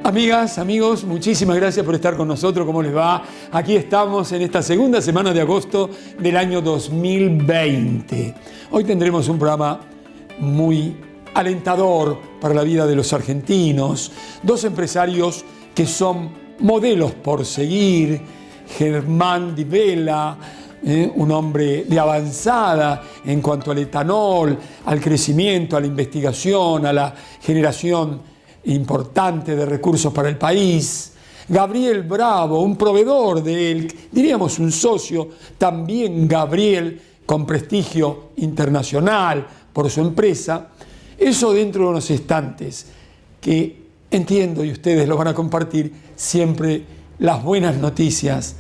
Amigas, amigos, muchísimas gracias por estar con nosotros. ¿Cómo les va? Aquí estamos en esta segunda semana de agosto del año 2020. Hoy tendremos un programa muy alentador para la vida de los argentinos. Dos empresarios que son modelos por seguir. Germán Di Vela, un hombre de avanzada en cuanto al etanol, al crecimiento, a la investigación, a la generación importante de recursos para el país. Gabriel Bravo, un proveedor de él, diríamos un socio, también Gabriel, con prestigio internacional por su empresa. Eso dentro de unos instantes que entiendo y ustedes lo van a compartir siempre, las buenas noticias,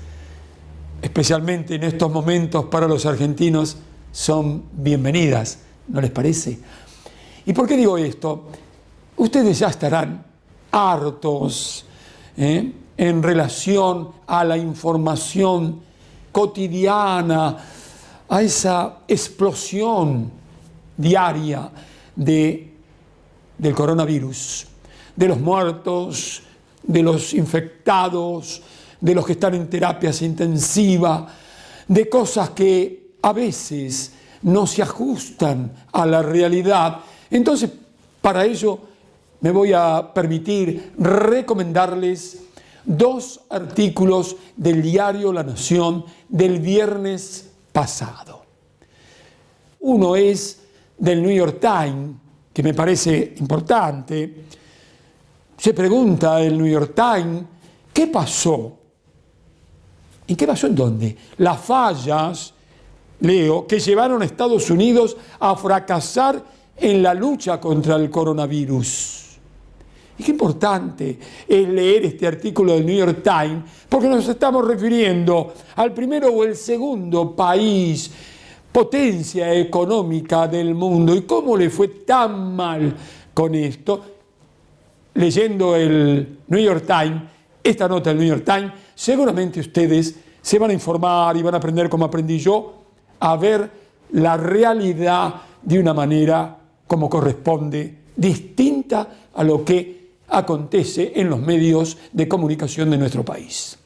especialmente en estos momentos para los argentinos, son bienvenidas, ¿no les parece? ¿Y por qué digo esto? Ustedes ya estarán hartos en relación a la información cotidiana, a esa explosión diaria del coronavirus, de los muertos, de los infectados, de los que están en terapias intensivas, de cosas que a veces no se ajustan a la realidad. Entonces, para ello, me voy a permitir recomendarles dos artículos del diario La Nación del viernes pasado. Uno es del New York Times, que me parece importante. Se pregunta el New York Times, ¿qué pasó? ¿Y qué pasó en dónde? Las fallas, leo, que llevaron a Estados Unidos a fracasar en la lucha contra el coronavirus. Y qué importante es leer este artículo del New York Times, porque nos estamos refiriendo al primero o el segundo país, potencia económica del mundo. ¿Y cómo le fue tan mal con esto? Leyendo el New York Times, esta nota del New York Times, seguramente ustedes se van a informar y van a aprender, como aprendí yo, a ver la realidad de una manera como corresponde, distinta a lo que acontece en los medios de comunicación de nuestro país.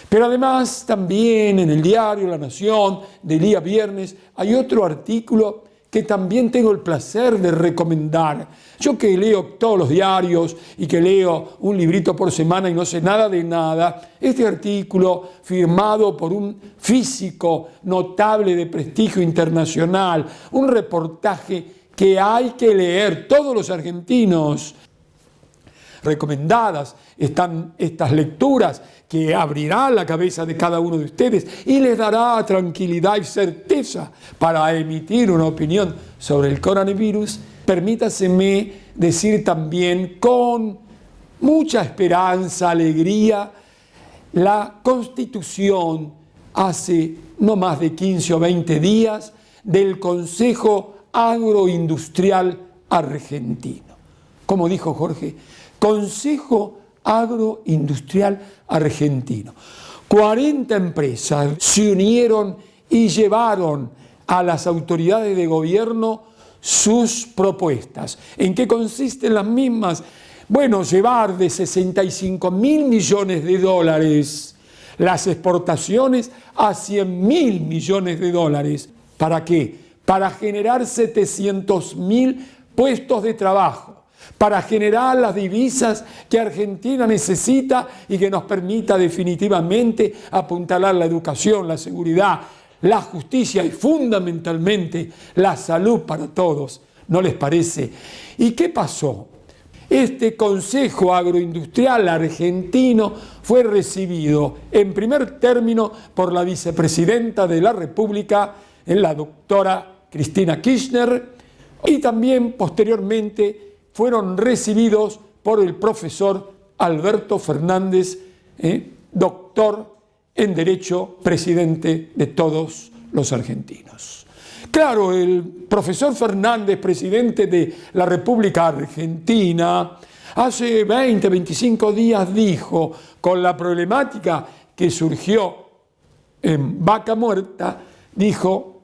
Pero además también en el diario La Nación del día viernes hay otro artículo que también tengo el placer de recomendar. Yo que leo todos los diarios y que leo un librito por semana y no sé nada de nada, este artículo firmado por un físico notable de prestigio internacional, un reportaje que hay que leer todos los argentinos. Recomendadas están estas lecturas que abrirán la cabeza de cada uno de ustedes y les dará tranquilidad y certeza para emitir una opinión sobre el coronavirus. Permítaseme decir también con mucha esperanza, alegría, la constitución hace no más de 15 o 20 días del Consejo Agroindustrial Argentino. Como dijo Jorge, Consejo Agroindustrial Argentino. 40 empresas se unieron y llevaron a las autoridades de gobierno sus propuestas. ¿En qué consisten las mismas? Bueno, llevar de 65.000 millones de dólares las exportaciones a 100.000 millones de dólares. ¿Para qué? Para generar 700.000 puestos de trabajo, para generar las divisas que Argentina necesita y que nos permita definitivamente apuntalar la educación, la seguridad, la justicia y fundamentalmente la salud para todos. ¿No les parece? ¿Y qué pasó? Este Consejo Agroindustrial Argentino fue recibido en primer término por la vicepresidenta de la República, la doctora Cristina Kirchner, y también posteriormente fueron recibidos por el profesor Alberto Fernández, doctor en Derecho, presidente de todos los argentinos. Claro, el profesor Fernández, presidente de la República Argentina, hace 20, 25 días dijo, con la problemática que surgió en Vaca Muerta, dijo,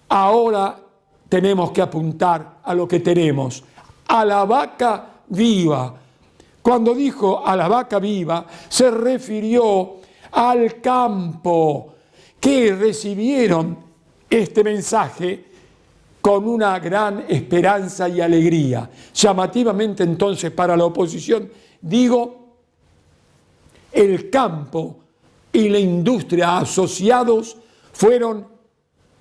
ahora tenemos que apuntar a lo que tenemos, a la vaca viva, Cuando dijo a la vaca viva, se refirió al campo, que recibieron este mensaje con una gran esperanza y alegría. Llamativamente entonces para la oposición, digo, el campo y la industria asociados fueron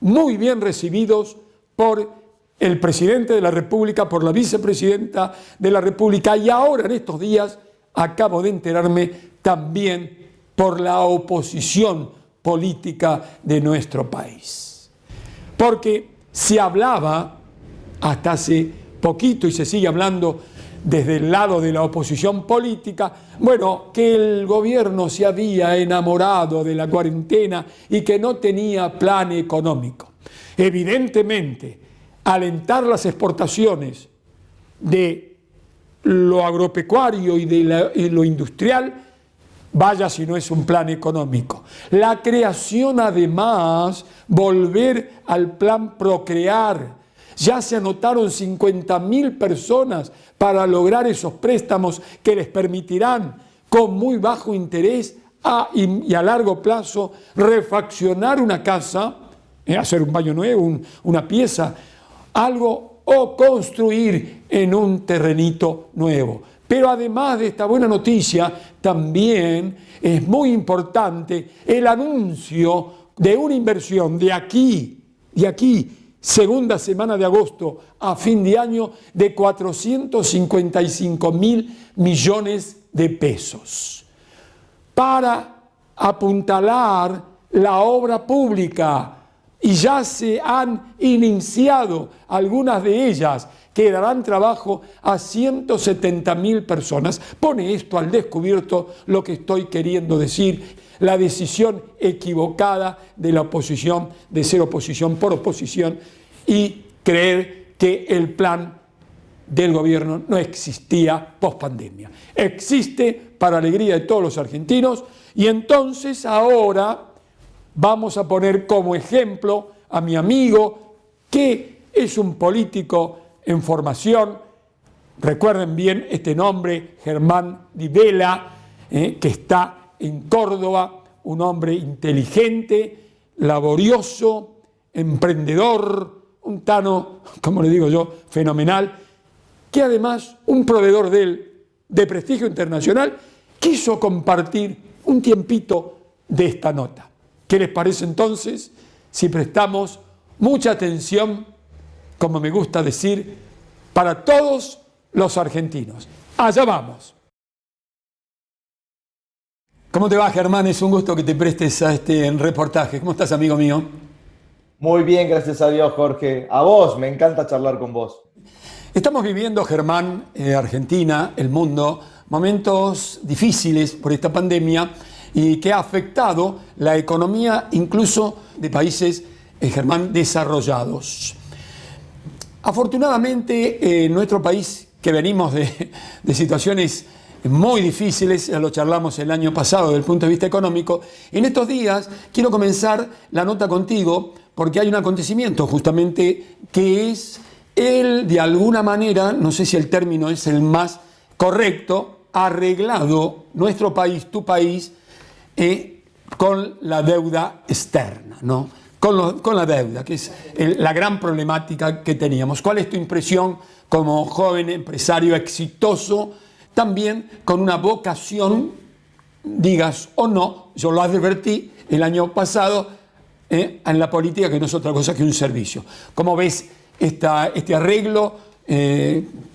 muy bien recibidos por el presidente de la República, por la vicepresidenta de la República y ahora en estos días acabo de enterarme también por la oposición política de nuestro país. Porque se hablaba hasta hace poquito y se sigue hablando desde el lado de la oposición política, bueno, que el gobierno se había enamorado de la cuarentena y que no tenía plan económico. Evidentemente, alentar las exportaciones de lo agropecuario y de lo industrial, vaya si no es un plan económico. La creación, además, volver al plan Procrear. Ya se anotaron 50.000 personas para lograr esos préstamos que les permitirán, con muy bajo interés y a largo plazo, refaccionar una casa, hacer un baño nuevo, una pieza, algo, o construir en un terrenito nuevo. Pero además de esta buena noticia, también es muy importante el anuncio de una inversión de aquí, segunda semana de agosto a fin de año, de 455.000 millones de pesos para apuntalar la obra pública. Y ya se han iniciado algunas de ellas que darán trabajo a 170.000 personas. Pone esto al descubierto lo que estoy queriendo decir, la decisión equivocada de la oposición, de ser oposición por oposición y creer que el plan del gobierno no existía post-pandemia. Existe para alegría de todos los argentinos y entonces ahora vamos a poner como ejemplo a mi amigo, que es un político en formación. Recuerden bien este nombre, Germán Di Vela, que está en Córdoba, un hombre inteligente, laborioso, emprendedor, un tano, como le digo yo, fenomenal, que además un proveedor de prestigio internacional quiso compartir un tiempito de esta nota. ¿Qué les parece entonces si prestamos mucha atención, como me gusta decir, para todos los argentinos? Allá vamos. ¿Cómo te va, Germán? Es un gusto que te prestes a este reportaje. ¿Cómo estás, amigo mío? Muy bien, gracias a Dios, Jorge. A vos, me encanta charlar con vos. Estamos viviendo, Germán, Argentina, el mundo, momentos difíciles por esta pandemia y que ha afectado la economía incluso de países, Germán, desarrollados. Afortunadamente, en nuestro país, que venimos de situaciones muy difíciles, ya lo charlamos el año pasado desde el punto de vista económico, en estos días quiero comenzar la nota contigo porque hay un acontecimiento justamente que es el, de alguna manera, no sé si el término es el más correcto, arreglado nuestro país, tu país, con la deuda externa, ¿no? Con la deuda, que es la gran problemática que teníamos. ¿Cuál es tu impresión como joven empresario exitoso, también con una vocación, digas o no, yo lo advertí el año pasado, en la política, que no es otra cosa que un servicio? ¿Cómo ves este arreglo?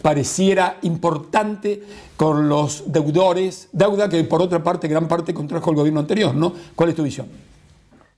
Pareciera importante con los deudores, deuda que por otra parte, gran parte contrajo el gobierno anterior, ¿no? ¿Cuál es tu visión?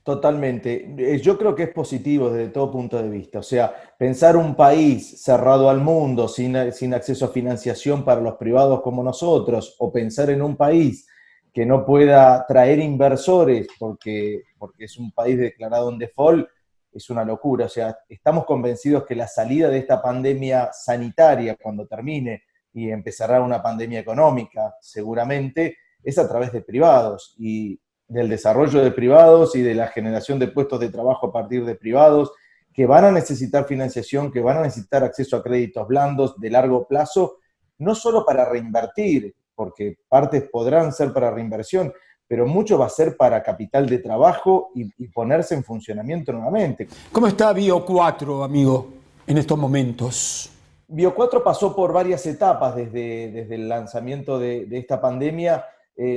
Totalmente. Yo creo que es positivo desde todo punto de vista. O sea, pensar un país cerrado al mundo, sin acceso a financiación para los privados como nosotros, o pensar en un país que no pueda traer inversores porque es un país declarado en default, es una locura. O sea, estamos convencidos que la salida de esta pandemia sanitaria, cuando termine y empezará una pandemia económica, seguramente, es a través de privados y del desarrollo de privados y de la generación de puestos de trabajo a partir de privados, que van a necesitar financiación, que van a necesitar acceso a créditos blandos de largo plazo, no solo para reinvertir, porque partes podrán ser para reinversión, pero mucho va a ser para capital de trabajo y ponerse en funcionamiento nuevamente. ¿Cómo está Bio4, amigo, en estos momentos? Bio4 pasó por varias etapas desde el lanzamiento de esta pandemia.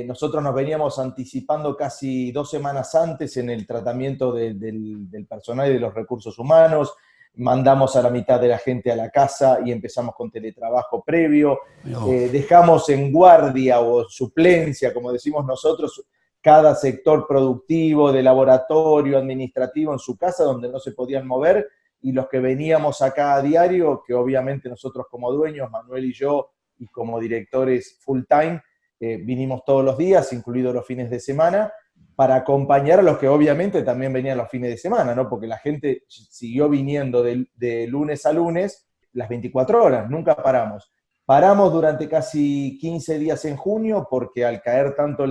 Nosotros nos veníamos anticipando casi 2 semanas antes en el tratamiento del personal y de los recursos humanos. Mandamos a la mitad de la gente a la casa y empezamos con teletrabajo previo. Dejamos en guardia o suplencia, como decimos nosotros, cada sector productivo, de laboratorio, administrativo en su casa, donde no se podían mover, y los que veníamos acá a diario, que obviamente nosotros como dueños, Manuel y yo, y como directores full time, vinimos todos los días, incluidos los fines de semana, para acompañar a los que obviamente también venían los fines de semana, ¿no? Porque la gente siguió viniendo de lunes a lunes las 24 horas, nunca paramos. Paramos durante casi 15 días en junio porque al caer tanto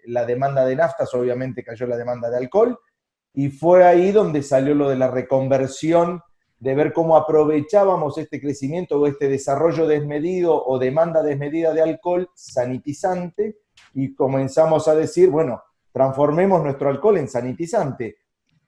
la demanda de naftas, obviamente cayó la demanda de alcohol, y fue ahí donde salió lo de la reconversión, de ver cómo aprovechábamos este crecimiento o este desarrollo desmedido o demanda desmedida de alcohol sanitizante, y comenzamos a decir, bueno, transformemos nuestro alcohol en sanitizante.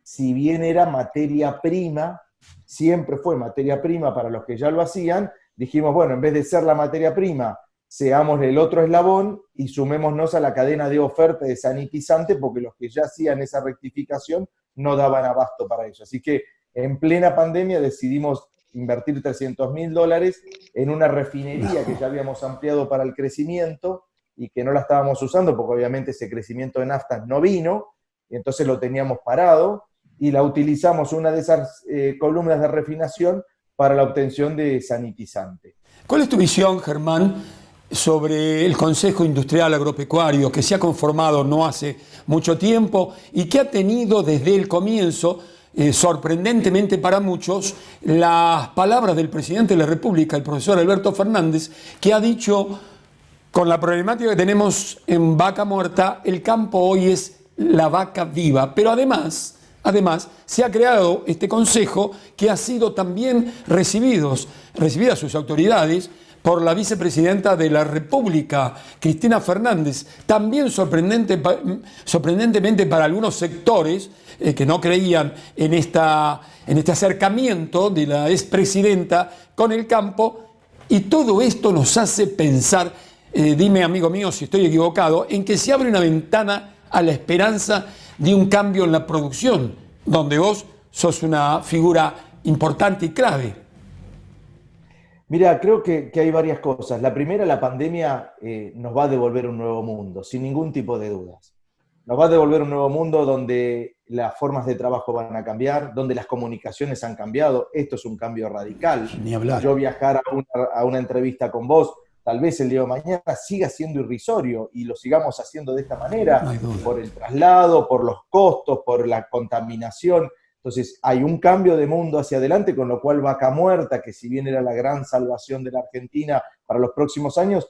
Si bien era materia prima, siempre fue materia prima para los que ya lo hacían, dijimos, bueno, en vez de ser la materia prima, seamos el otro eslabón y sumémonos a la cadena de oferta de sanitizante, porque los que ya hacían esa rectificación no daban abasto para eso. Así que en plena pandemia decidimos invertir $300.000 en una refinería que ya habíamos ampliado para el crecimiento y que no la estábamos usando porque obviamente ese crecimiento de naftas no vino, y entonces lo teníamos parado y la utilizamos, una de esas columnas de refinación, para la obtención de sanitizante. ¿Cuál es tu visión, Germán, sobre el Consejo Industrial Agropecuario que se ha conformado no hace mucho tiempo y que ha tenido desde el comienzo, sorprendentemente para muchos, las palabras del presidente de la República, el profesor Alberto Fernández, que ha dicho: con la problemática que tenemos en Vaca Muerta, el campo hoy es la vaca viva? Pero además se ha creado este consejo que ha sido también recibidas sus autoridades por la vicepresidenta de la República, Cristina Fernández, también sorprendentemente para algunos sectores que no creían en este acercamiento de la expresidenta con el campo, y todo esto nos hace pensar, dime amigo mío si estoy equivocado, en que se abre una ventana a la esperanza de un cambio en la producción, donde vos sos una figura importante y clave. Mira, creo que hay varias cosas. La primera, la pandemia nos va a devolver un nuevo mundo, sin ningún tipo de dudas. Nos va a devolver un nuevo mundo donde las formas de trabajo van a cambiar, donde las comunicaciones han cambiado. Esto es un cambio radical. Ni hablar. Yo viajar a una entrevista con vos, tal vez el día de mañana siga siendo irrisorio y lo sigamos haciendo de esta manera, No, por el traslado, por los costos, por la contaminación. Entonces hay un cambio de mundo hacia adelante, con lo cual Vaca Muerta, que si bien era la gran salvación de la Argentina para los próximos años,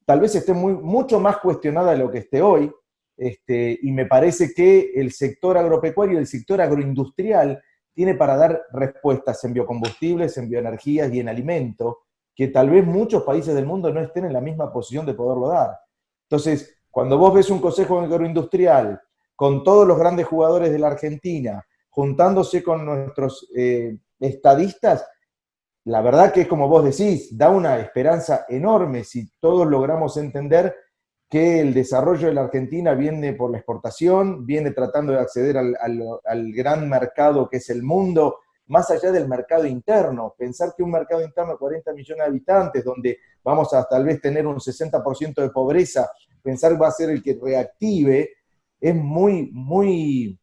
tal vez esté mucho más cuestionada de lo que esté hoy, y me parece que el sector agropecuario, el sector agroindustrial, tiene para dar respuestas en biocombustibles, en bioenergías y en alimento, que tal vez muchos países del mundo no estén en la misma posición de poderlo dar. Entonces, cuando vos ves un consejo agroindustrial con todos los grandes jugadores de la Argentina, juntándose con nuestros estadistas, la verdad que es como vos decís, da una esperanza enorme si todos logramos entender que el desarrollo de la Argentina viene por la exportación, viene tratando de acceder al gran mercado que es el mundo, más allá del mercado interno. Pensar que un mercado interno de 40 millones de habitantes, donde vamos a tal vez tener un 60% de pobreza, pensar que va a ser el que reactive, es muy, muy,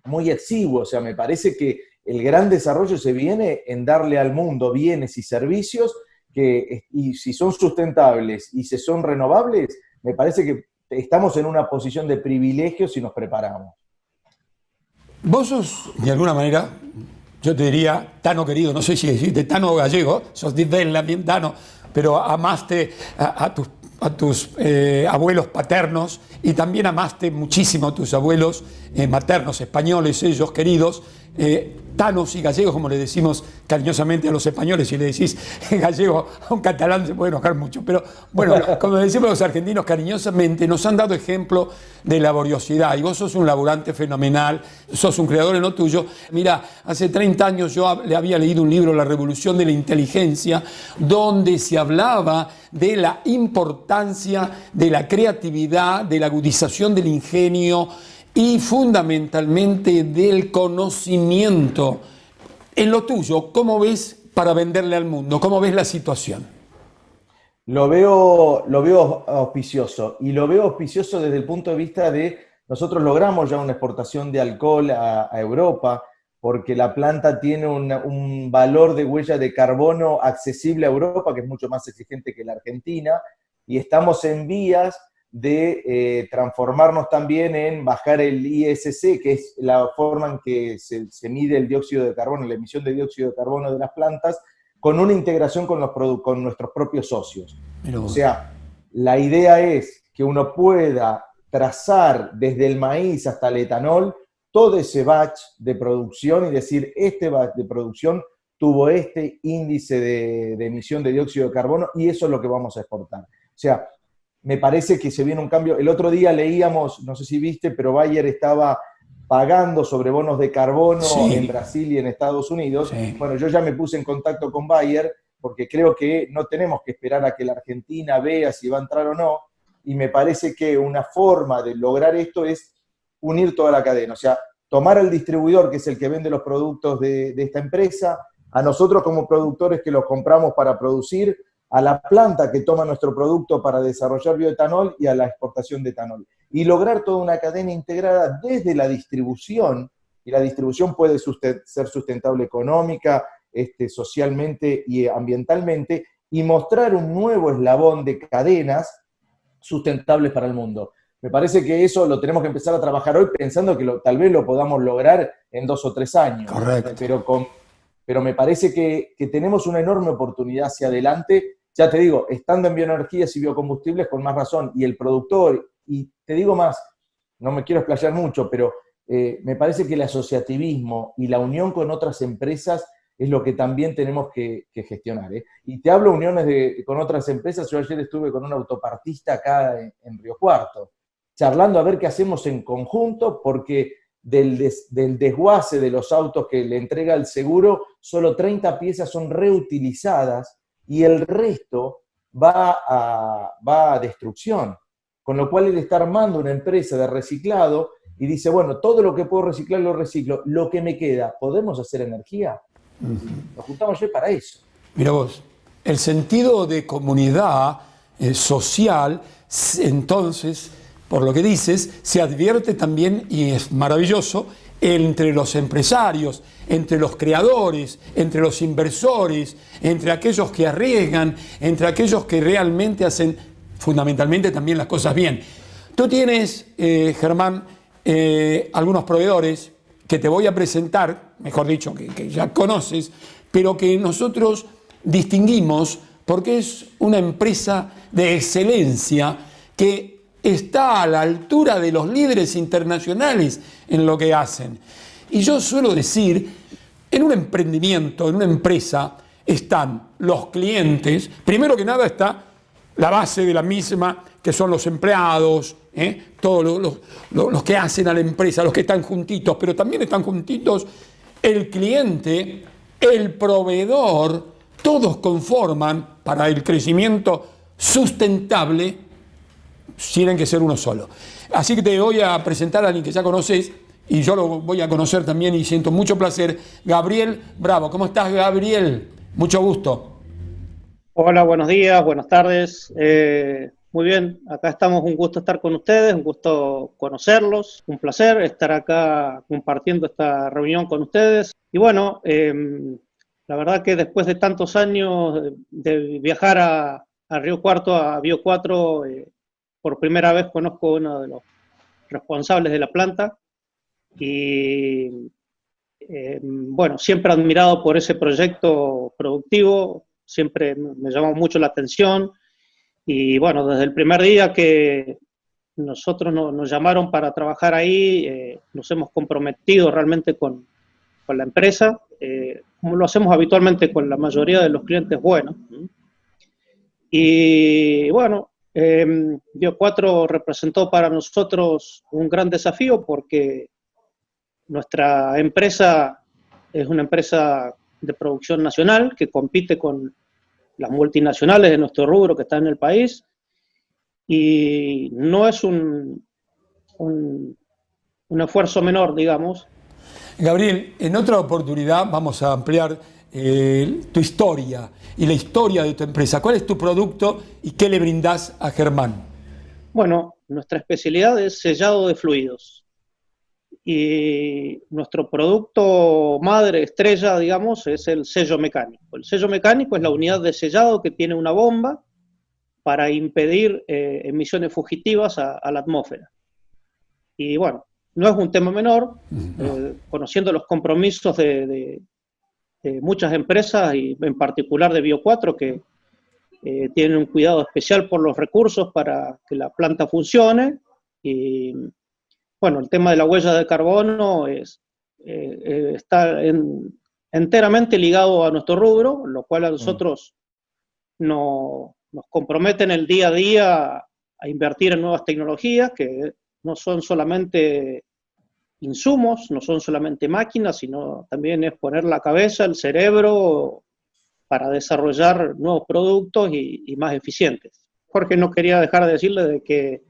muy exiguo. O sea, me parece que el gran desarrollo se viene en darle al mundo bienes y servicios que, y si son sustentables y si son renovables, me parece que estamos en una posición de privilegio si nos preparamos. Vos sos, de alguna manera, yo te diría, Tano querido, no sé si decirte Tano gallego, sos de Bella, bien Tano, pero amaste a tus abuelos paternos y también amaste muchísimo a tus abuelos maternos, españoles, ellos queridos, tanos y gallegos, como le decimos cariñosamente a los españoles. Si le decís gallego a un catalán se puede enojar mucho, pero bueno, como decimos los argentinos cariñosamente, nos han dado ejemplo de laboriosidad, y vos sos un laburante fenomenal, sos un creador en lo tuyo. Mira, hace 30 años yo le había leído un libro, La Revolución de la Inteligencia, donde se hablaba de la importancia de la creatividad, de la agudización del ingenio y fundamentalmente del conocimiento. En lo tuyo, ¿cómo ves para venderle al mundo? ¿Cómo ves la situación? Lo veo auspicioso, y lo veo auspicioso desde el punto de vista de nosotros logramos ya una exportación de alcohol a Europa, porque la planta tiene un valor de huella de carbono accesible a Europa, que es mucho más exigente que la Argentina, y estamos en vías de transformarnos también en bajar el ISC, que es la forma en que se mide el dióxido de carbono, la emisión de dióxido de carbono de las plantas, con una integración con nuestros propios socios. O sea, la idea es que uno pueda trazar desde el maíz hasta el etanol todo ese batch de producción y decir, este batch de producción tuvo este índice de emisión de dióxido de carbono y eso es lo que vamos a exportar. O sea, me parece que se viene un cambio. El otro día leíamos, no sé si viste, pero Bayer estaba pagando sobre bonos de carbono en Brasil y en Estados Unidos. Bueno, yo ya me puse en contacto con Bayer porque creo que no tenemos que esperar a que la Argentina vea si va a entrar o no, y me parece que una forma de lograr esto es unir toda la cadena, o sea, tomar al distribuidor, que es el que vende los productos de esta empresa, a nosotros como productores que los compramos para producir, a la planta que toma nuestro producto para desarrollar bioetanol y a la exportación de etanol. Y lograr toda una cadena integrada desde la distribución, y la distribución puede ser sustentable económica, socialmente y ambientalmente, y mostrar un nuevo eslabón de cadenas sustentables para el mundo. Me parece que eso lo tenemos que empezar a trabajar hoy pensando que tal vez lo podamos lograr en 2 o 3 años. Correcto. Pero me parece que tenemos una enorme oportunidad hacia adelante, ya te digo, estando en bioenergías y biocombustibles con más razón, y el productor, y te digo más, no me quiero explayar mucho, pero me parece que el asociativismo y la unión con otras empresas es lo que también tenemos que gestionar. Y te hablo uniones con otras empresas. Yo ayer estuve con un autopartista acá en Río Cuarto, charlando a ver qué hacemos en conjunto, porque del desguace de los autos que le entrega el seguro, solo 30 piezas son reutilizadas y el resto va a destrucción. Con lo cual él está armando una empresa de reciclado y dice, bueno, todo lo que puedo reciclar lo reciclo, lo que me queda, ¿podemos hacer energía? Nos juntamos ayer para eso. Mira vos, el sentido de comunidad social, entonces, por lo que dices, se advierte también, y es maravilloso, entre los empresarios, entre los creadores, entre los inversores, entre aquellos que arriesgan, entre aquellos que realmente hacen fundamentalmente también las cosas bien. Tú tienes, Germán, algunos proveedores que te voy a presentar, mejor dicho, que ya conoces, pero que nosotros distinguimos porque es una empresa de excelencia que está a la altura de los líderes internacionales en lo que hacen. Y yo suelo decir, en un emprendimiento, en una empresa, están los clientes, primero que nada está la base de la misma, que son los empleados, todos los que hacen a la empresa, los que están juntitos, pero también están juntitos el cliente, el proveedor, todos conforman para el crecimiento sustentable, tienen que ser uno solo. Así que te voy a presentar a alguien que ya conoces, y yo lo voy a conocer también y siento mucho placer, Gabriel Bravo. ¿Cómo estás, Gabriel? Mucho gusto. Hola, buenos días, buenas tardes. Muy bien, acá estamos, un gusto estar con ustedes, un gusto conocerlos, un placer estar acá compartiendo esta reunión con ustedes. Y bueno, la verdad que después de tantos años de viajar a Río Cuarto, a Bio 4, por primera vez conozco a uno de los responsables de la planta y bueno, siempre admirado por ese proyecto productivo, siempre me llamó mucho la atención y bueno, desde el primer día que nosotros nos llamaron para trabajar ahí, nos hemos comprometido realmente con con la empresa, como lo hacemos habitualmente con la mayoría de los clientes buenos. Y bueno, Bio4 representó para nosotros un gran desafío porque nuestra empresa es una empresa de producción nacional que compite con las multinacionales de nuestro rubro que están en el país, y no es un esfuerzo menor, digamos. Gabriel, en otra oportunidad vamos a ampliar tu historia y la historia de tu empresa. ¿Cuál es tu producto y qué le brindás a Germán? Bueno, nuestra especialidad es sellado de fluidos. Y nuestro producto madre estrella, digamos, es el sello mecánico. El sello mecánico es la unidad de sellado que tiene una bomba para impedir emisiones fugitivas a la atmósfera. Y bueno, no es un tema menor, conociendo los compromisos de muchas empresas y en particular de Bio4, que tienen un cuidado especial por los recursos para que la planta funcione. Y bueno, el tema de la huella de carbono está enteramente ligado a nuestro rubro, lo cual a nosotros nos compromete en el día a día a invertir en nuevas tecnologías que no son solamente insumos, no son solamente máquinas, sino también es poner la cabeza, el cerebro para desarrollar nuevos productos y más eficientes. Jorge, no quería dejar de decirle de que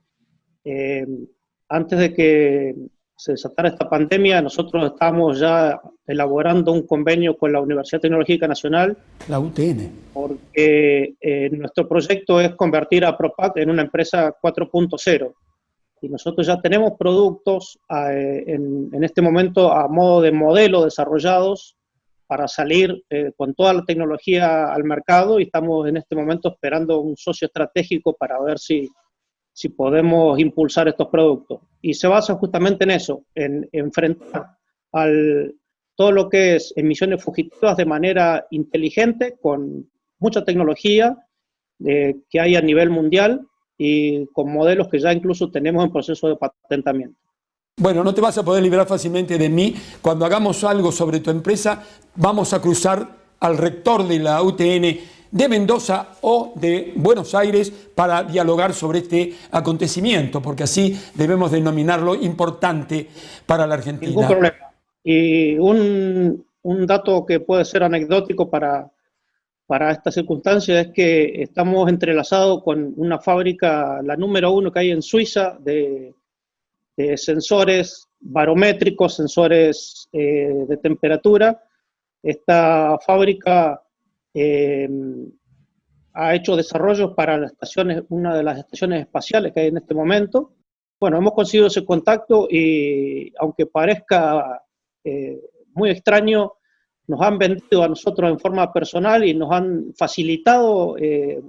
antes de que se desatara esta pandemia, nosotros estábamos ya elaborando un convenio con la Universidad Tecnológica Nacional. La UTN. Porque nuestro proyecto es convertir a Propac en una empresa 4.0. Y nosotros ya tenemos productos en este momento a modo de modelo desarrollados para salir con toda la tecnología al mercado, y estamos en este momento esperando un socio estratégico para ver si podemos impulsar estos productos. Y se basa justamente en eso, en enfrentar todo lo que es emisiones fugitivas de manera inteligente, con mucha tecnología que hay a nivel mundial y con modelos que ya incluso tenemos en proceso de patentamiento. Bueno, no te vas a poder librar fácilmente de mí. Cuando hagamos algo sobre tu empresa, vamos a cruzar al rector de la UTN de Mendoza o de Buenos Aires para dialogar sobre este acontecimiento, porque así debemos denominarlo importante para la Argentina. Ningún problema. Y un dato que puede ser anecdótico para esta circunstancia es que estamos entrelazados con una fábrica, la número 1 que hay en Suiza, de sensores barométricos, sensores de temperatura. Esta fábrica ha hecho desarrollos para las estaciones, una de las estaciones espaciales que hay en este momento. Bueno, hemos conseguido ese contacto y, aunque parezca muy extraño, nos han vendido a nosotros en forma personal y nos han facilitado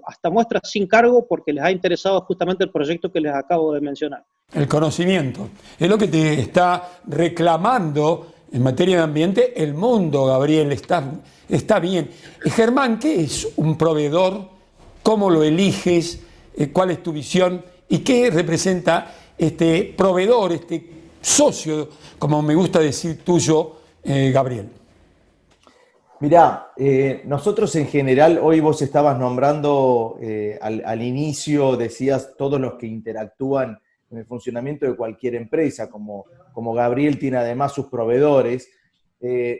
hasta muestras sin cargo porque les ha interesado justamente el proyecto que les acabo de mencionar. El conocimiento es lo que te está reclamando en materia de ambiente el mundo, Gabriel. Está bien. Germán, ¿qué es un proveedor? ¿Cómo lo eliges? ¿Cuál es tu visión? ¿Y qué representa este proveedor, este socio, como me gusta decir tuyo, Gabriel? Mirá, nosotros en general, hoy vos estabas nombrando al inicio, decías todos los que interactúan en el funcionamiento de cualquier empresa, como Gabriel tiene además sus proveedores.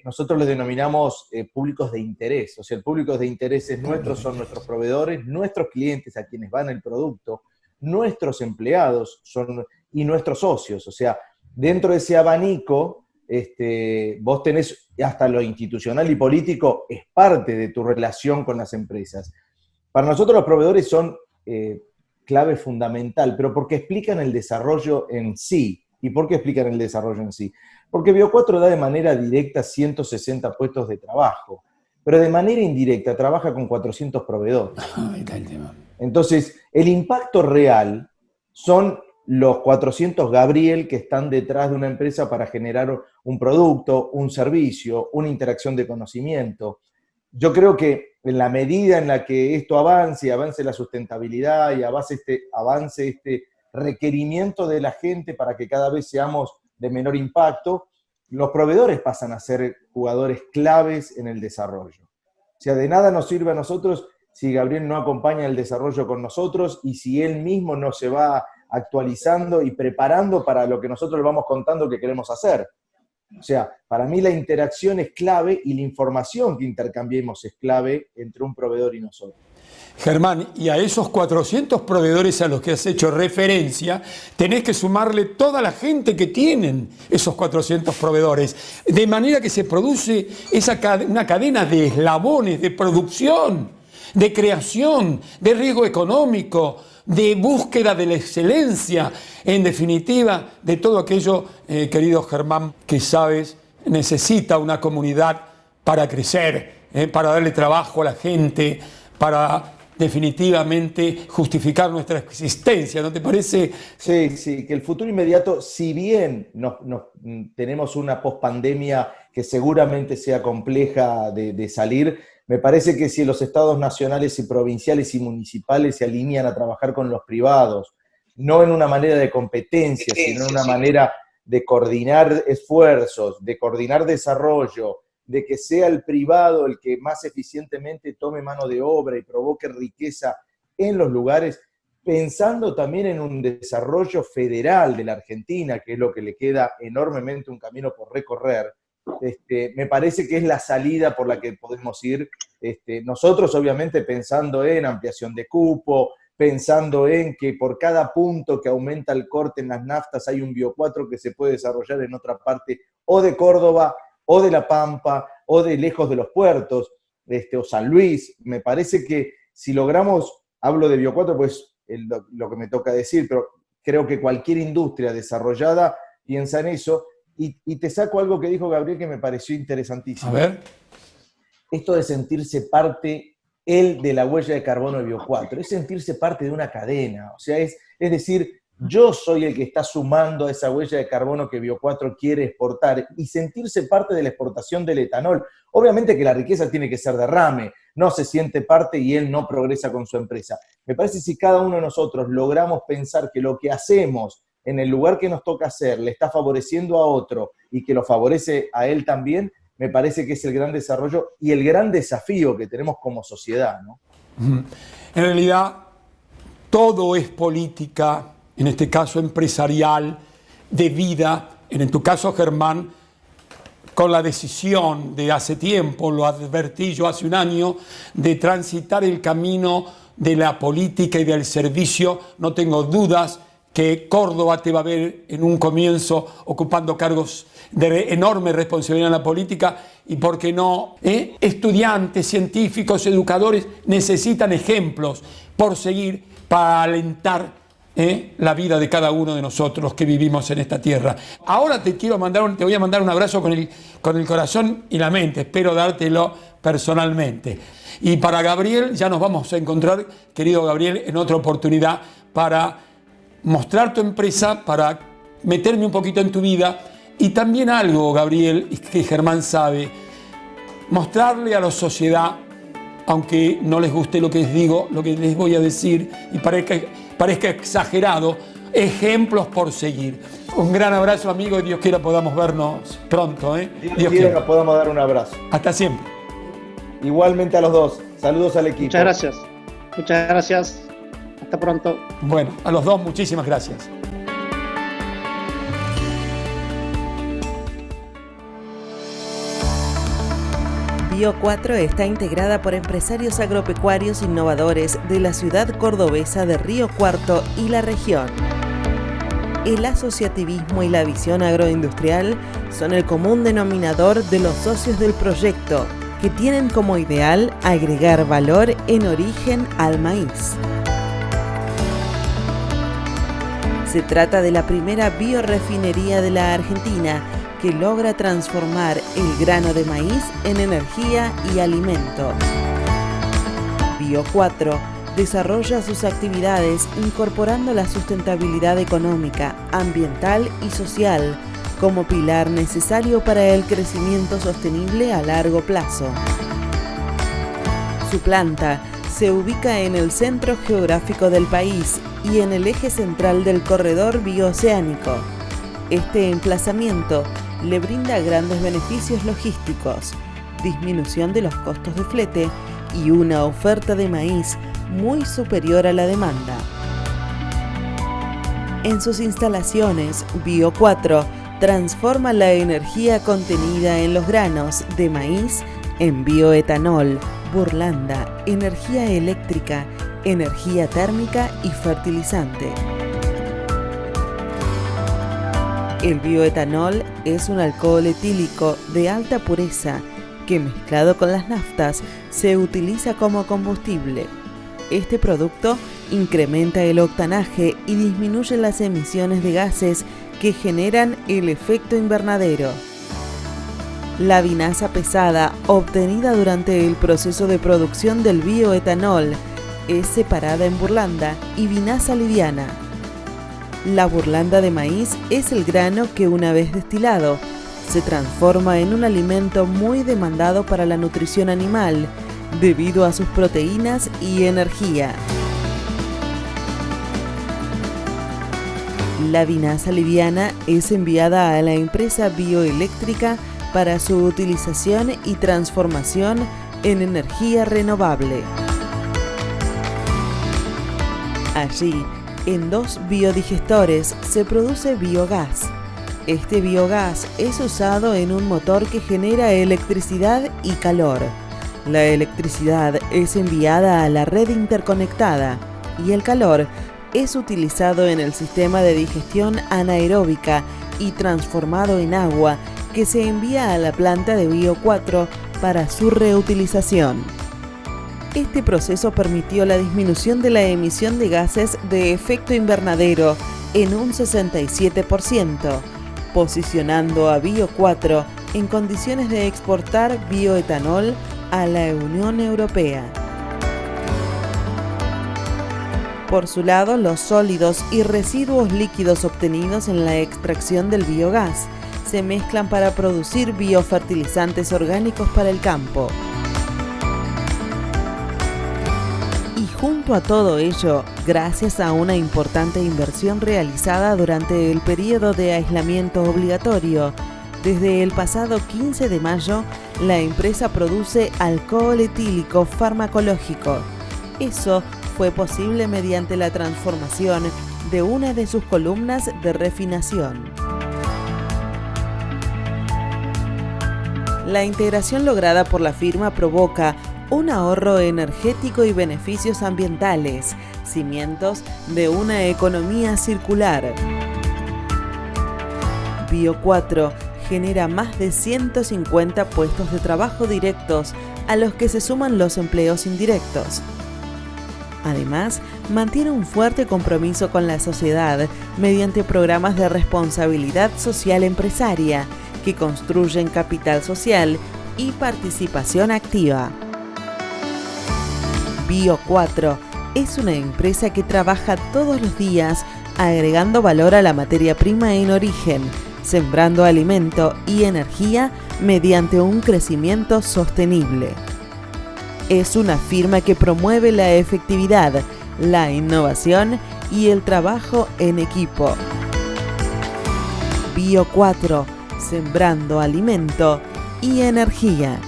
Nosotros los denominamos públicos de interés. O sea, el público de intereses nuestros son nuestros proveedores, nuestros clientes a quienes van el producto, nuestros empleados y nuestros socios. O sea, dentro de ese abanico, vos tenés hasta lo institucional y político, es parte de tu relación con las empresas. Para nosotros los proveedores son clave fundamental, pero porque explican el desarrollo en sí. ¿Y por qué explican el desarrollo en sí? Porque Bio4 da de manera directa 160 puestos de trabajo, pero de manera indirecta trabaja con 400 proveedores. Ahí está el tema. Entonces, el impacto real son los 400 Gabriel que están detrás de una empresa para generar un producto, un servicio, una interacción de conocimiento. Yo creo que en la medida en la que esto avance la sustentabilidad y avance este requerimiento de la gente para que cada vez seamos de menor impacto, los proveedores pasan a ser jugadores claves en el desarrollo. O sea, de nada nos sirve a nosotros si Gabriel no acompaña el desarrollo con nosotros y si él mismo no se va actualizando y preparando para lo que nosotros le vamos contando que queremos hacer. O sea, para mí la interacción es clave y la información que intercambiemos es clave entre un proveedor y nosotros. Germán, y a esos 400 proveedores a los que has hecho referencia, tenés que sumarle toda la gente que tienen esos 400 proveedores, de manera que se produce una cadena de eslabones de producción, de creación, de riesgo económico, de búsqueda de la excelencia, en definitiva, de todo aquello, querido Germán, que sabes, necesita una comunidad para crecer, para darle trabajo a la gente, para definitivamente justificar nuestra existencia, ¿no te parece? Sí, que el futuro inmediato, si bien tenemos una pospandemia que seguramente sea compleja de salir, me parece que si los estados nacionales y provinciales y municipales se alinean a trabajar con los privados, no en una manera de competencia, sino en una manera de coordinar esfuerzos, de coordinar desarrollo, de que sea el privado el que más eficientemente tome mano de obra y provoque riqueza en los lugares, pensando también en un desarrollo federal de la Argentina, que es lo que le queda enormemente un camino por recorrer. Me parece que es la salida por la que podemos ir. Nosotros, obviamente, pensando en ampliación de cupo, pensando en que por cada punto que aumenta el corte en las naftas hay un Bio4 que se puede desarrollar en otra parte, o de Córdoba, o de La Pampa, o de lejos de los puertos, o San Luis. Me parece que si logramos, hablo de Bio4, pues lo que me toca decir, pero creo que cualquier industria desarrollada piensa en eso. Y te saco algo que dijo Gabriel que me pareció interesantísimo. A ver. Esto de sentirse parte, de la huella de carbono de Bio4, es sentirse parte de una cadena. O sea, es decir, yo soy el que está sumando a esa huella de carbono que Bio4 quiere exportar y sentirse parte de la exportación del etanol. Obviamente que la riqueza tiene que ser derrame, no se siente parte y él no progresa con su empresa. Me parece que si cada uno de nosotros logramos pensar que lo que hacemos en el lugar que nos toca hacer le está favoreciendo a otro y que lo favorece a él también, me parece que es el gran desarrollo y el gran desafío que tenemos como sociedad, ¿no? En realidad, todo es política, en este caso empresarial, de vida. En tu caso, Germán, con la decisión de hace tiempo, lo advertí yo hace un año, de transitar el camino de la política y del servicio, no tengo dudas que Córdoba te va a ver en un comienzo ocupando cargos de enorme responsabilidad en la política y, ¿por qué no? Estudiantes, científicos, educadores necesitan ejemplos por seguir para alentar la vida de cada uno de nosotros que vivimos en esta tierra. Ahora te voy a mandar un abrazo con el corazón y la mente, espero dártelo personalmente. Y para Gabriel, ya nos vamos a encontrar, querido Gabriel, en otra oportunidad para mostrar tu empresa, para meterme un poquito en tu vida y también algo, Gabriel, que Germán sabe, mostrarle a la sociedad, aunque no les guste lo que les digo, lo que les voy a decir y parezca exagerado, ejemplos por seguir. Un gran abrazo, amigo, y Dios quiera podamos vernos pronto. Dios quiera que podamos dar un abrazo. Hasta siempre. Igualmente a los dos. Saludos al equipo. Muchas gracias. Muchas gracias. Hasta pronto. Bueno, a los dos muchísimas gracias. Bio4 está integrada por empresarios agropecuarios innovadores de la ciudad cordobesa de Río Cuarto y la región. El asociativismo y la visión agroindustrial son el común denominador de los socios del proyecto, que tienen como ideal agregar valor en origen al maíz. Se trata de la primera biorefinería de la Argentina que logra transformar el grano de maíz en energía y alimento. Bio4 desarrolla sus actividades incorporando la sustentabilidad económica, ambiental y social como pilar necesario para el crecimiento sostenible a largo plazo. Su planta se ubica en el centro geográfico del país y en el eje central del corredor bioceánico. Este emplazamiento le brinda grandes beneficios logísticos, disminución de los costos de flete y una oferta de maíz muy superior a la demanda. En sus instalaciones, Bio4 transforma la energía contenida en los granos de maíz en bioetanol, burlanda, energía eléctrica, energía térmica y fertilizante. El bioetanol es un alcohol etílico de alta pureza que, mezclado con las naftas, se utiliza como combustible. Este producto incrementa el octanaje y disminuye las emisiones de gases que generan el efecto invernadero. La vinaza pesada, obtenida durante el proceso de producción del bioetanol, es separada en burlanda y vinaza liviana. La burlanda de maíz es el grano que, una vez destilado, se transforma en un alimento muy demandado para la nutrición animal, debido a sus proteínas y energía. La vinaza liviana es enviada a la empresa bioeléctrica para su utilización y transformación en energía renovable. Allí, en 2 biodigestores se produce biogás. Este biogás es usado en un motor que genera electricidad y calor. La electricidad es enviada a la red interconectada y el calor es utilizado en el sistema de digestión anaeróbica y transformado en agua que se envía a la planta de Bio4 para su reutilización. Este proceso permitió la disminución de la emisión de gases de efecto invernadero en un 67%, posicionando a Bio4 en condiciones de exportar bioetanol a la Unión Europea. Por su lado, los sólidos y residuos líquidos obtenidos en la extracción del biogás se mezclan para producir biofertilizantes orgánicos para el campo. Y junto a todo ello, gracias a una importante inversión realizada durante el periodo de aislamiento obligatorio, desde el pasado 15 de mayo, la empresa produce alcohol etílico farmacológico. Eso fue posible mediante la transformación de una de sus columnas de refinación. La integración lograda por la firma provoca un ahorro energético y beneficios ambientales, cimientos de una economía circular. Bio4 genera más de 150 puestos de trabajo directos a los que se suman los empleos indirectos. Además, mantiene un fuerte compromiso con la sociedad mediante programas de responsabilidad social empresaria que construyen capital social y participación activa. Bio4 es una empresa que trabaja todos los días agregando valor a la materia prima en origen, sembrando alimento y energía mediante un crecimiento sostenible. Es una firma que promueve la efectividad, la innovación y el trabajo en equipo. Bio4, sembrando alimento y energía.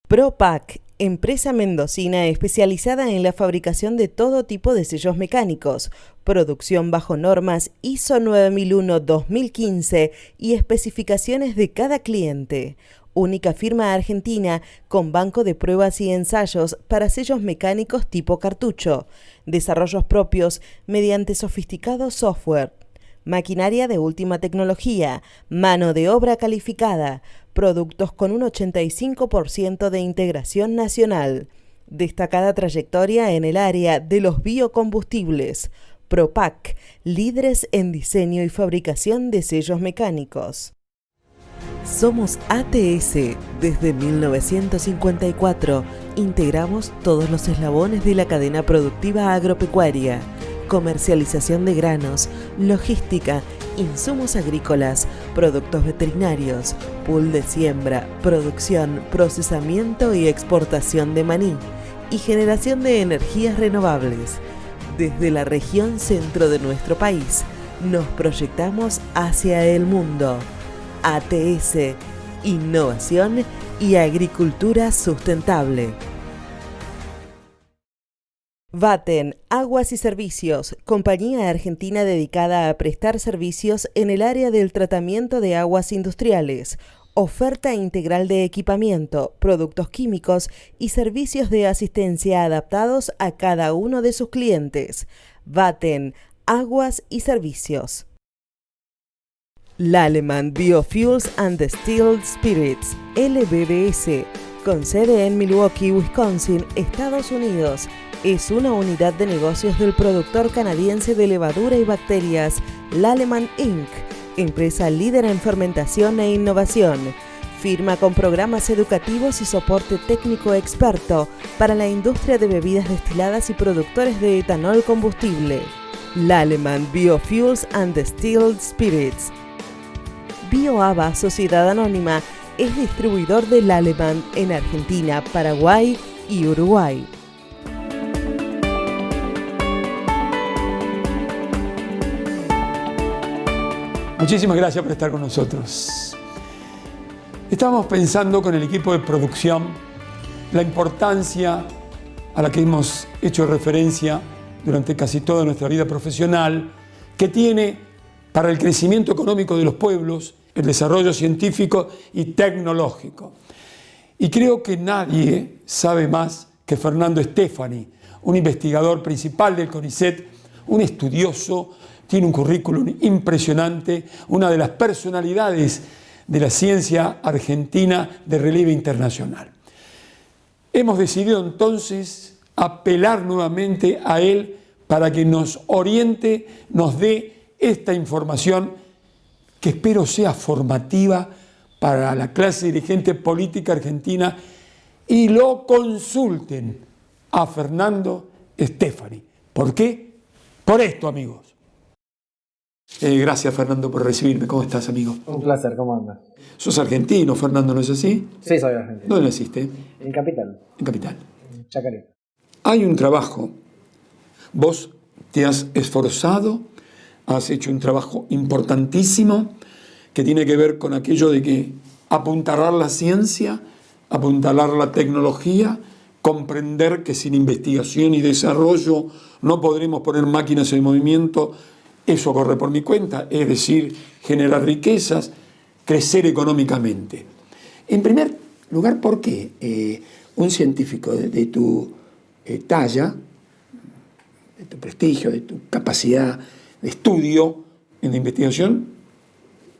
Propac, empresa mendocina especializada en la fabricación de todo tipo de sellos mecánicos, producción bajo normas ISO 9001-2015 y especificaciones de cada cliente. Única firma argentina con banco de pruebas y ensayos para sellos mecánicos tipo cartucho, desarrollos propios mediante sofisticado software, maquinaria de última tecnología, mano de obra calificada, productos con un 85% de integración nacional, destacada trayectoria en el área de los biocombustibles. Propac, líderes en diseño y fabricación de sellos mecánicos. Somos ATS. Desde 1954 integramos todos los eslabones de la cadena productiva agropecuaria. Comercialización de granos, logística, insumos agrícolas, productos veterinarios, pool de siembra, producción, procesamiento y exportación de maní y generación de energías renovables. Desde la región centro de nuestro país, nos proyectamos hacia el mundo. ATS, Innovación y Agricultura Sustentable. Vaten, Aguas y Servicios, compañía argentina dedicada a prestar servicios en el área del tratamiento de aguas industriales. Oferta integral de equipamiento, productos químicos y servicios de asistencia adaptados a cada uno de sus clientes. Vaten, Aguas y Servicios. Lallemand Biofuels and Distilled Spirits, LBDS, con sede en Milwaukee, Wisconsin, Estados Unidos. Es una unidad de negocios del productor canadiense de levadura y bacterias Lallemand Inc., empresa líder en fermentación e innovación. Firma con programas educativos y soporte técnico experto para la industria de bebidas destiladas y productores de etanol combustible. Lallemand Biofuels and Distilled Spirits. BioAva Sociedad Anónima es distribuidor de Lallemand en Argentina, Paraguay y Uruguay. Muchísimas gracias por estar con nosotros. Estamos pensando con el equipo de producción la importancia a la que hemos hecho referencia durante casi toda nuestra vida profesional que tiene para el crecimiento económico de los pueblos, el desarrollo científico y tecnológico. Y creo que nadie sabe más que Fernando Stefani, un investigador principal del CONICET, un estudioso, tiene un currículum impresionante, una de las personalidades de la ciencia argentina de relieve internacional. Hemos decidido entonces apelar nuevamente a él para que nos oriente, nos dé esta información que espero sea formativa para la clase dirigente política argentina y lo consulten a Fernando Stefani. ¿Por qué? Por esto, amigos. Gracias, Fernando, por recibirme. ¿Cómo estás, amigo? Un placer, ¿cómo andas? ¿Sos argentino, Fernando, no es así? Sí, soy argentino. ¿Dónde naciste? En Capital. En Capital. En Chacarita. Hay un trabajo. Vos te has esforzado, has hecho un trabajo importantísimo que tiene que ver con aquello de que apuntalar la ciencia, apuntalar la tecnología, comprender que sin investigación y desarrollo no podremos poner máquinas en movimiento. Eso corre por mi cuenta, es decir, generar riquezas, crecer económicamente. En primer lugar, ¿por qué un científico de tu talla, de tu prestigio, de tu capacidad de estudio en la investigación,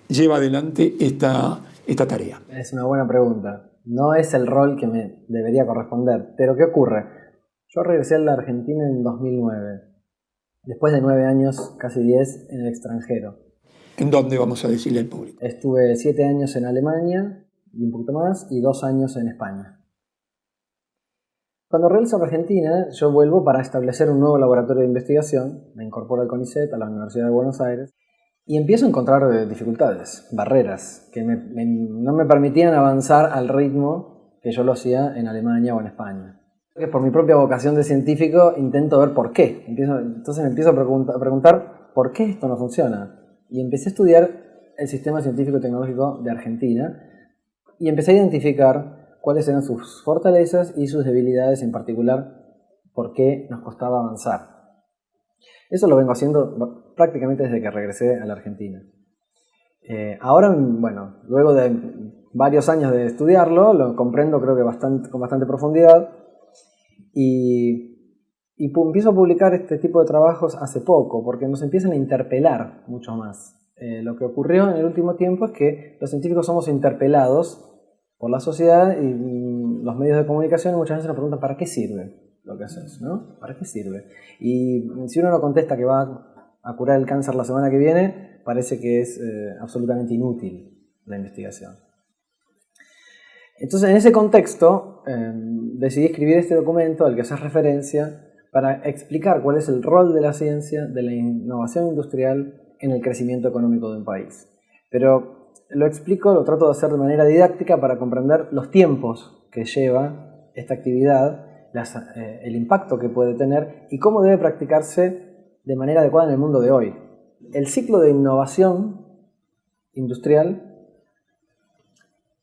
lleva adelante esta tarea? Es una buena pregunta. No es el rol que me debería corresponder. Pero ¿qué ocurre? Yo regresé a la Argentina en 2009. Después de 9 años, casi 10, en el extranjero. ¿En dónde, vamos a decirle al público? Estuve 7 años en Alemania, y un poquito más, y 2 años en España. Cuando regreso a Argentina, yo vuelvo para establecer un nuevo laboratorio de investigación. Me incorporo al CONICET, a la Universidad de Buenos Aires, y empiezo a encontrar dificultades, barreras, que no me permitían avanzar al ritmo que yo lo hacía en Alemania o en España. Por mi propia vocación de científico intento ver por qué. Entonces me empiezo a preguntar por qué esto no funciona. Y empecé a estudiar el sistema científico y tecnológico de Argentina y empecé a identificar cuáles eran sus fortalezas y sus debilidades, en particular por qué nos costaba avanzar. Eso lo vengo haciendo prácticamente desde que regresé a la Argentina. Ahora, bueno, luego de varios años de estudiarlo, lo comprendo creo que con bastante profundidad. Y empiezo a publicar este tipo de trabajos hace poco, porque nos empiezan a interpelar mucho más. Lo que ocurrió en el último tiempo es que los científicos somos interpelados por la sociedad y los medios de comunicación, y muchas veces nos preguntan ¿para qué sirve lo que haces? ¿No? ¿Para qué sirve? Y si uno no contesta que va a curar el cáncer la semana que viene, parece que es absolutamente inútil la investigación. Entonces, en ese contexto, decidí escribir este documento al que haces referencia para explicar cuál es el rol de la ciencia, de la innovación industrial en el crecimiento económico de un país. Pero lo trato de hacer de manera didáctica para comprender los tiempos que lleva esta actividad, el impacto que puede tener y cómo debe practicarse de manera adecuada en el mundo de hoy. El ciclo de innovación industrial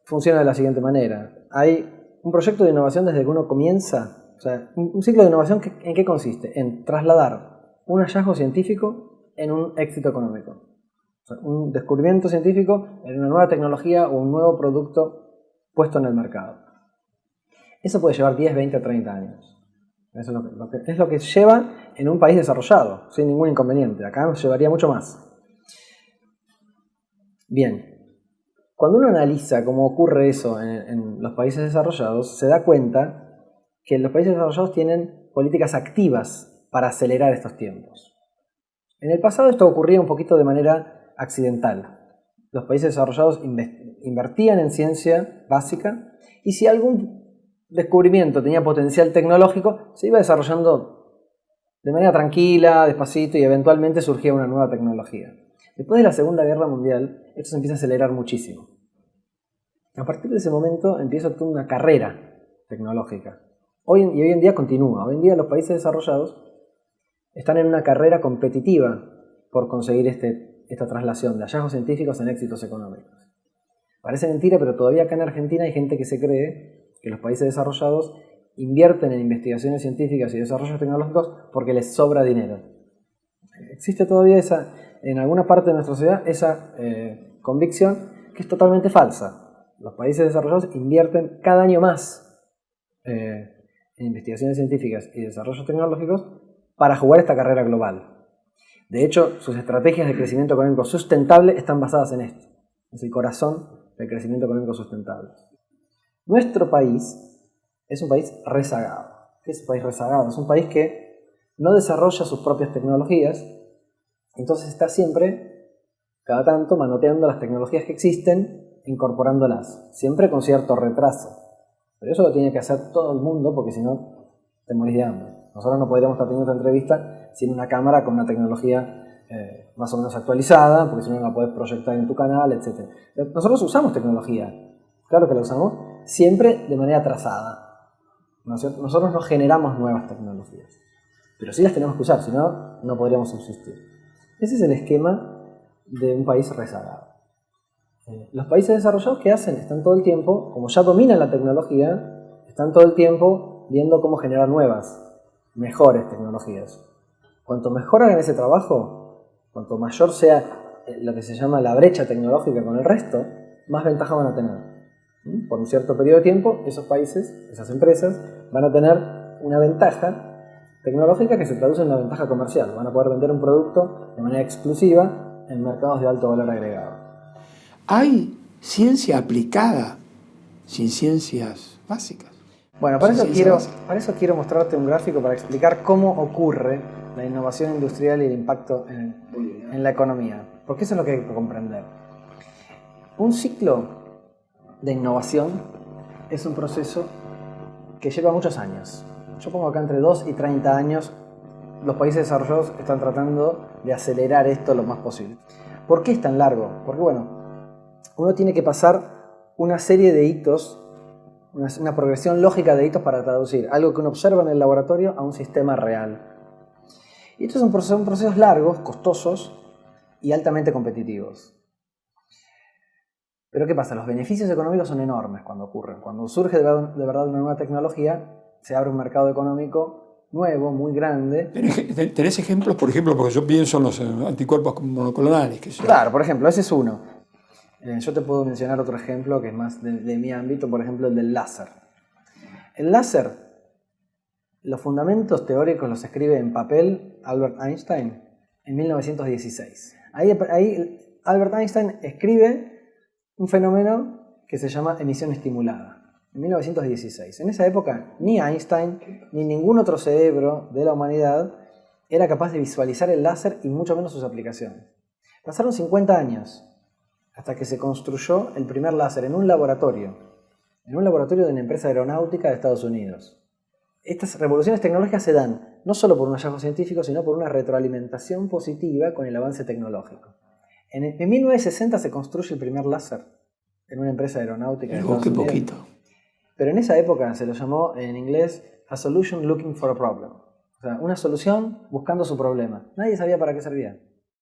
funciona de la siguiente manera. Hay un proyecto de innovación desde que uno comienza, o sea, un ciclo de innovación ¿en qué consiste? En trasladar un hallazgo científico en un éxito económico. O sea, un descubrimiento científico en una nueva tecnología o un nuevo producto puesto en el mercado. Eso puede llevar 10, 20 o 30 años. Eso es lo que lleva en un país desarrollado, sin ningún inconveniente. Acá nos llevaría mucho más. Bien. Cuando uno analiza cómo ocurre eso en los países desarrollados, se da cuenta que los países desarrollados tienen políticas activas para acelerar estos tiempos. En el pasado esto ocurría un poquito de manera accidental. Los países desarrollados invertían en ciencia básica y si algún descubrimiento tenía potencial tecnológico, se iba desarrollando de manera tranquila, despacito y eventualmente surgía una nueva tecnología. Después de la Segunda Guerra Mundial, esto se empieza a acelerar muchísimo. A partir de ese momento empieza toda una carrera tecnológica. Hoy en día continúa. Hoy en día los países desarrollados están en una carrera competitiva por conseguir esta traslación de hallazgos científicos en éxitos económicos. Parece mentira, pero todavía acá en Argentina hay gente que se cree que los países desarrollados invierten en investigaciones científicas y desarrollos tecnológicos porque les sobra dinero. Existe todavía en alguna parte de nuestra sociedad esa convicción que es totalmente falsa. Los países desarrollados invierten cada año más en investigaciones científicas y desarrollos tecnológicos para jugar esta carrera global. De hecho, sus estrategias de crecimiento económico sustentable están basadas en esto. Es el corazón del crecimiento económico sustentable. Nuestro país es un país rezagado. ¿Qué es un país rezagado? Es un país que no desarrolla sus propias tecnologías, entonces está siempre, cada tanto, manoteando las tecnologías que existen, incorporándolas, siempre con cierto retraso. Pero eso lo tiene que hacer todo el mundo porque si no, te morís de hambre. Nosotros no podríamos estar teniendo esta entrevista sin una cámara con una tecnología más o menos actualizada, porque si no, no la puedes proyectar en tu canal, etc. Nosotros usamos tecnología, claro que la usamos, siempre de manera trazada. ¿No es cierto? Nosotros no generamos nuevas tecnologías, pero sí las tenemos que usar, si no, no podríamos subsistir. Ese es el esquema de un país rezagado. Los países desarrollados, ¿qué hacen? Están todo el tiempo, como ya dominan la tecnología, están todo el tiempo viendo cómo generar nuevas, mejores tecnologías. Cuanto mejor hagan ese trabajo, cuanto mayor sea lo que se llama la brecha tecnológica con el resto, más ventaja van a tener. Por un cierto periodo de tiempo, esos países, esas empresas, van a tener una ventaja tecnológica que se traduce en una ventaja comercial. Van a poder vender un producto de manera exclusiva en mercados de alto valor agregado. Hay ciencia aplicada sin ciencias básicas. Bueno, para eso quiero mostrarte un gráfico para explicar cómo ocurre la innovación industrial y el impacto en la economía. Porque eso es lo que hay que comprender. Un ciclo de innovación es un proceso que lleva muchos años. Yo pongo acá entre 2 y 30 años. Los países desarrollados están tratando de acelerar esto lo más posible. ¿Por qué es tan largo? Porque bueno, uno tiene que pasar una serie de hitos, una progresión lógica de hitos para traducir algo que uno observa en el laboratorio a un sistema real. Y estos son procesos largos, costosos y altamente competitivos. Pero ¿qué pasa? Los beneficios económicos son enormes cuando ocurren. Cuando surge de verdad una nueva tecnología, se abre un mercado económico nuevo, muy grande. ¿Tenés ejemplos? Por ejemplo, porque yo pienso en los anticuerpos monoclonales. Claro, por ejemplo, ese es uno. Yo te puedo mencionar otro ejemplo que es más de mi ámbito, por ejemplo, el del láser. El láser, los fundamentos teóricos los escribe en papel Albert Einstein en 1916. Ahí Albert Einstein escribe un fenómeno que se llama emisión estimulada, en 1916. En esa época, ni Einstein ni ningún otro cerebro de la humanidad era capaz de visualizar el láser y mucho menos sus aplicaciones. Pasaron 50 años hasta que se construyó el primer láser en un laboratorio de una empresa aeronáutica de Estados Unidos. Estas revoluciones tecnológicas se dan no solo por un hallazgo científico, sino por una retroalimentación positiva con el avance tecnológico. En 1960 se construye el primer láser en una empresa aeronáutica de Estados Unidos. Poquito. Pero en esa época se lo llamó en inglés a solution looking for a problem. O sea, una solución buscando su problema. Nadie sabía para qué servía.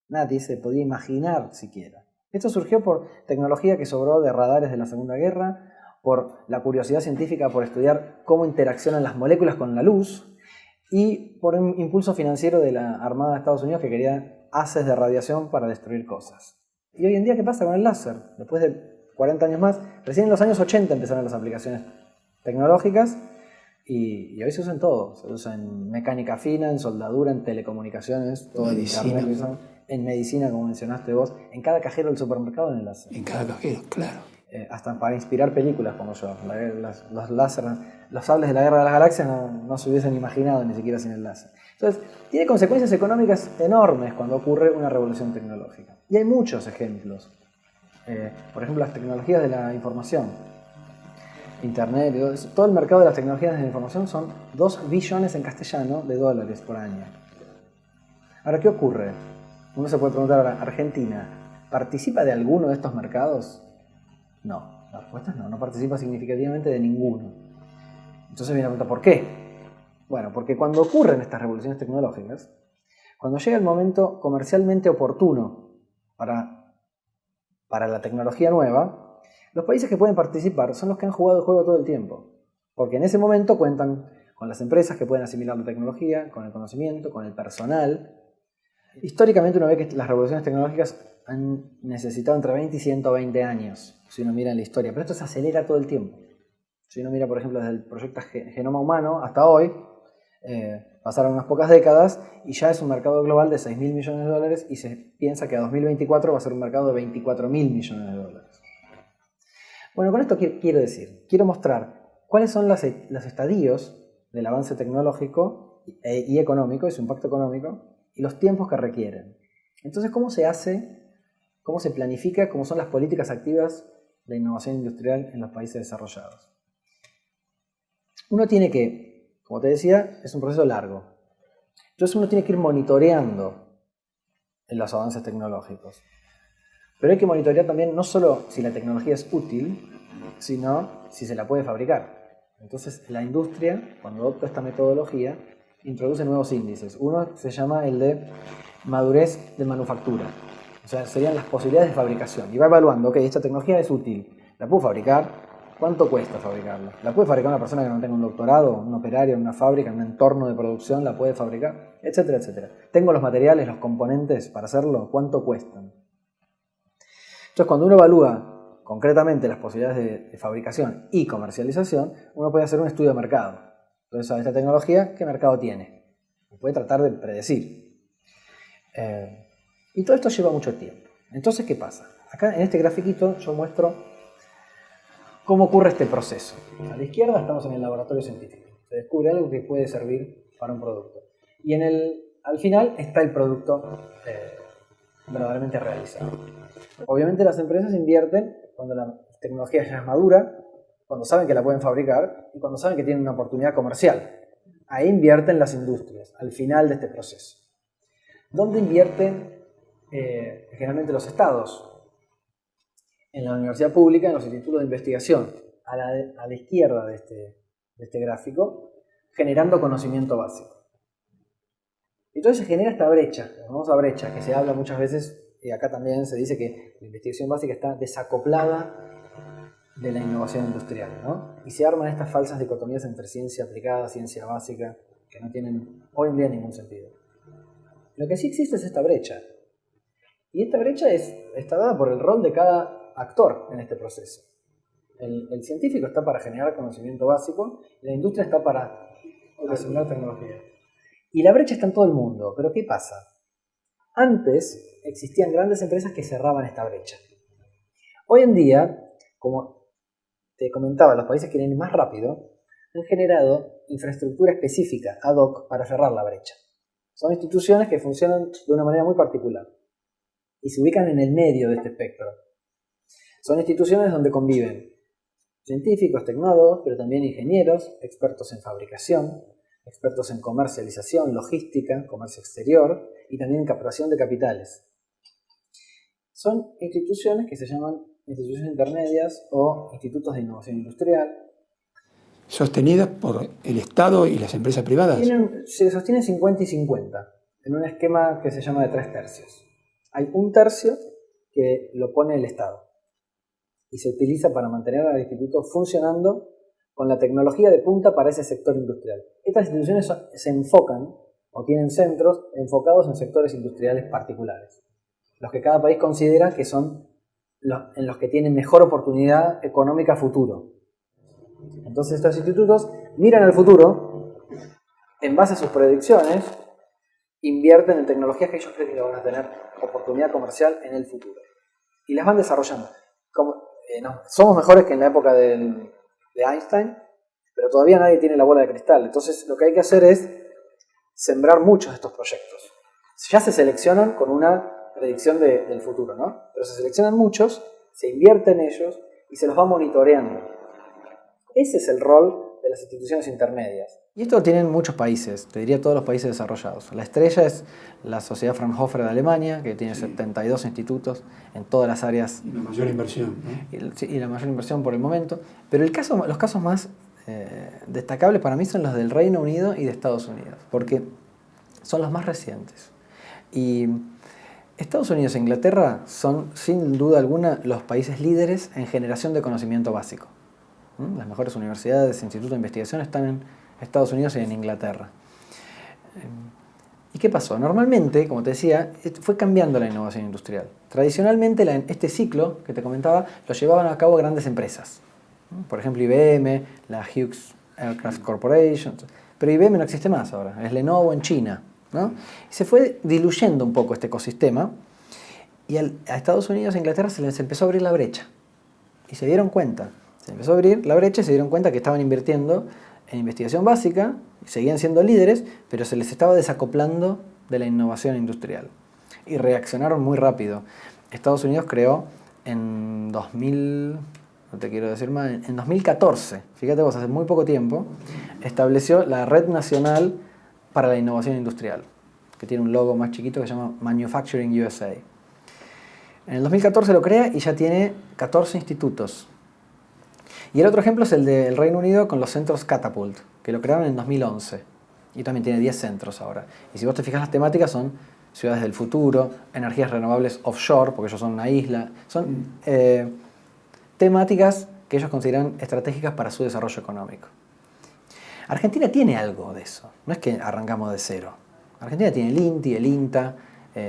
Nadie se podía imaginar siquiera. Esto surgió por tecnología que sobró de radares de la Segunda Guerra, por la curiosidad científica por estudiar cómo interaccionan las moléculas con la luz y por un impulso financiero de la Armada de Estados Unidos que quería haces de radiación para destruir cosas. Y hoy en día, ¿qué pasa con el láser? Después de 40 años más, recién en los años 80 empezaron las aplicaciones tecnológicas y hoy se usa en todo. Se usa en mecánica fina, en soldadura, en telecomunicaciones, todo en internet, en medicina, como mencionaste vos, en cada cajero del supermercado en el láser. En cada cajero, claro. Hasta para inspirar películas como yo. Los láser, los sables de la Guerra de las Galaxias no se hubiesen imaginado ni siquiera sin el láser. Entonces, tiene consecuencias económicas enormes cuando ocurre una revolución tecnológica. Y hay muchos ejemplos. Por ejemplo, las tecnologías de la información. Internet, todo el mercado de las tecnologías de la información son 2 billones en castellano de dólares por año. Ahora, ¿qué ocurre? Uno se puede preguntar ahora, ¿Argentina participa de alguno de estos mercados? No, la respuesta es no participa significativamente de ninguno. Entonces viene la pregunta, ¿por qué? Bueno, porque cuando ocurren estas revoluciones tecnológicas, cuando llega el momento comercialmente oportuno para la tecnología nueva, los países que pueden participar son los que han jugado el juego todo el tiempo. Porque en ese momento cuentan con las empresas que pueden asimilar la tecnología, con el conocimiento, con el personal. Históricamente uno ve que las revoluciones tecnológicas han necesitado entre 20 y 120 años, si uno mira en la historia, pero esto se acelera todo el tiempo. Si uno mira, por ejemplo, desde el proyecto Genoma Humano hasta hoy, pasaron unas pocas décadas y ya es un mercado global de 6.000 millones de dólares y se piensa que a 2024 va a ser un mercado de 24.000 millones de dólares. Bueno, con esto quiero decir, quiero mostrar cuáles son los estadios del avance tecnológico y económico, y su impacto económico, y los tiempos que requieren. Entonces, ¿cómo se hace? ¿Cómo se planifica? ¿Cómo son las políticas activas de innovación industrial en los países desarrollados? Uno tiene que, como te decía, es un proceso largo. Entonces uno tiene que ir monitoreando los avances tecnológicos. Pero hay que monitorear también no solo si la tecnología es útil, sino si se la puede fabricar. Entonces la industria, cuando adopta esta metodología, introduce nuevos índices. Uno se llama el de madurez de manufactura. O sea, serían las posibilidades de fabricación. Y va evaluando, ok, esta tecnología es útil, ¿la puedo fabricar? ¿Cuánto cuesta fabricarla? ¿La puede fabricar una persona que no tenga un doctorado, un operario en una fábrica, en un entorno de producción? ¿La puede fabricar? Etcétera, etcétera. ¿Tengo los materiales, los componentes para hacerlo? ¿Cuánto cuestan? Entonces, cuando uno evalúa concretamente las posibilidades de fabricación y comercialización, uno puede hacer un estudio de mercado. Entonces, a esta tecnología, ¿qué mercado tiene? Y puede tratar de predecir. Y todo esto lleva mucho tiempo. Entonces, ¿qué pasa? Acá en este grafiquito yo muestro cómo ocurre este proceso. A la izquierda estamos en el laboratorio científico. Se descubre algo que puede servir para un producto. Y al final está el producto verdaderamente realizado. Obviamente las empresas invierten cuando la tecnología ya es madura, cuando saben que la pueden fabricar y cuando saben que tienen una oportunidad comercial. Ahí invierten las industrias, al final de este proceso. ¿Dónde invierten generalmente los estados? En la universidad pública, en los institutos de investigación, a la izquierda de este gráfico, generando conocimiento básico. Entonces se genera esta brecha, la famosa brecha, que se habla muchas veces, y acá también se dice que la investigación básica está desacoplada de la innovación industrial, ¿no? Y se arman estas falsas dicotomías entre ciencia aplicada, ciencia básica, que no tienen hoy en día ningún sentido. Lo que sí existe es esta brecha. Y esta brecha está dada por el rol de cada actor en este proceso. El científico está para generar conocimiento básico, la industria está para asimilar tecnología. Y la brecha está en todo el mundo. ¿Pero qué pasa? Antes existían grandes empresas que cerraban esta brecha. Hoy en día, como te comentaba, los países que quieren ir más rápido han generado infraestructura específica ad hoc para cerrar la brecha. Son instituciones que funcionan de una manera muy particular y se ubican en el medio de este espectro. Son instituciones donde conviven científicos, tecnólogos, pero también ingenieros, expertos en fabricación, expertos en comercialización, logística, comercio exterior y también en captación de capitales. Son instituciones que se llaman instituciones intermedias o institutos de innovación industrial. sostenidas por el Estado y las empresas privadas. Se sostiene 50 y 50, en un esquema que se llama de 3 tercios. Hay un tercio que lo pone el Estado y se utiliza para mantener al instituto funcionando con la tecnología de punta para ese sector industrial. Estas instituciones se enfocan o tienen centros enfocados en sectores industriales particulares, los que cada país considera que son en los que tienen mejor oportunidad económica futuro. Entonces estos institutos miran al futuro, en base a sus predicciones, invierten en tecnologías que ellos creen que van a tener oportunidad comercial en el futuro. Y las van desarrollando. Somos mejores que en la época de Einstein, pero todavía nadie tiene la bola de cristal. Entonces lo que hay que hacer es sembrar muchos de estos proyectos. Ya se seleccionan con una predicción del futuro, ¿no? Pero se seleccionan muchos, se invierte en ellos y se los va monitoreando. Ese es el rol de las instituciones intermedias. Y esto lo tienen muchos países, te diría todos los países desarrollados. La estrella es la Sociedad Fraunhofer de Alemania, que tiene 72 institutos en todas las áreas. Y la mayor inversión, ¿no? Y la mayor inversión por el momento. Pero los casos más destacables para mí son los del Reino Unido y de Estados Unidos, porque son los más recientes. Y Estados Unidos e Inglaterra son, sin duda alguna, los países líderes en generación de conocimiento básico. Las mejores universidades, institutos de investigación están en Estados Unidos y en Inglaterra. ¿Y qué pasó? Normalmente, como te decía, fue cambiando la innovación industrial. Tradicionalmente, este ciclo que te comentaba lo llevaban a cabo grandes empresas. Por ejemplo, IBM, la Hughes Aircraft Corporation. Pero IBM no existe más ahora, es Lenovo en China, ¿no? Y se fue diluyendo un poco este ecosistema y a Estados Unidos e Inglaterra se les empezó a abrir la brecha. Y se dieron cuenta. Se empezó a abrir la brecha y se dieron cuenta que estaban invirtiendo en investigación básica, seguían siendo líderes, pero se les estaba desacoplando de la innovación industrial. Y reaccionaron muy rápido. Estados Unidos creó en 2000, no te quiero decir más, en 2014, fíjate vos, hace muy poco tiempo, estableció la Red Nacional para la Innovación Industrial, que tiene un logo más chiquito que se llama Manufacturing USA. En el 2014 lo crea y ya tiene 14 institutos. Y el otro ejemplo es el del Reino Unido con los centros Catapult, que lo crearon en 2011. Y también tiene 10 centros ahora. Y si vos te fijas, las temáticas son ciudades del futuro, energías renovables offshore, porque ellos son una isla. Son temáticas que ellos consideran estratégicas para su desarrollo económico. Argentina tiene algo de eso. No es que arrancamos de cero. Argentina tiene el INTI, el INTA,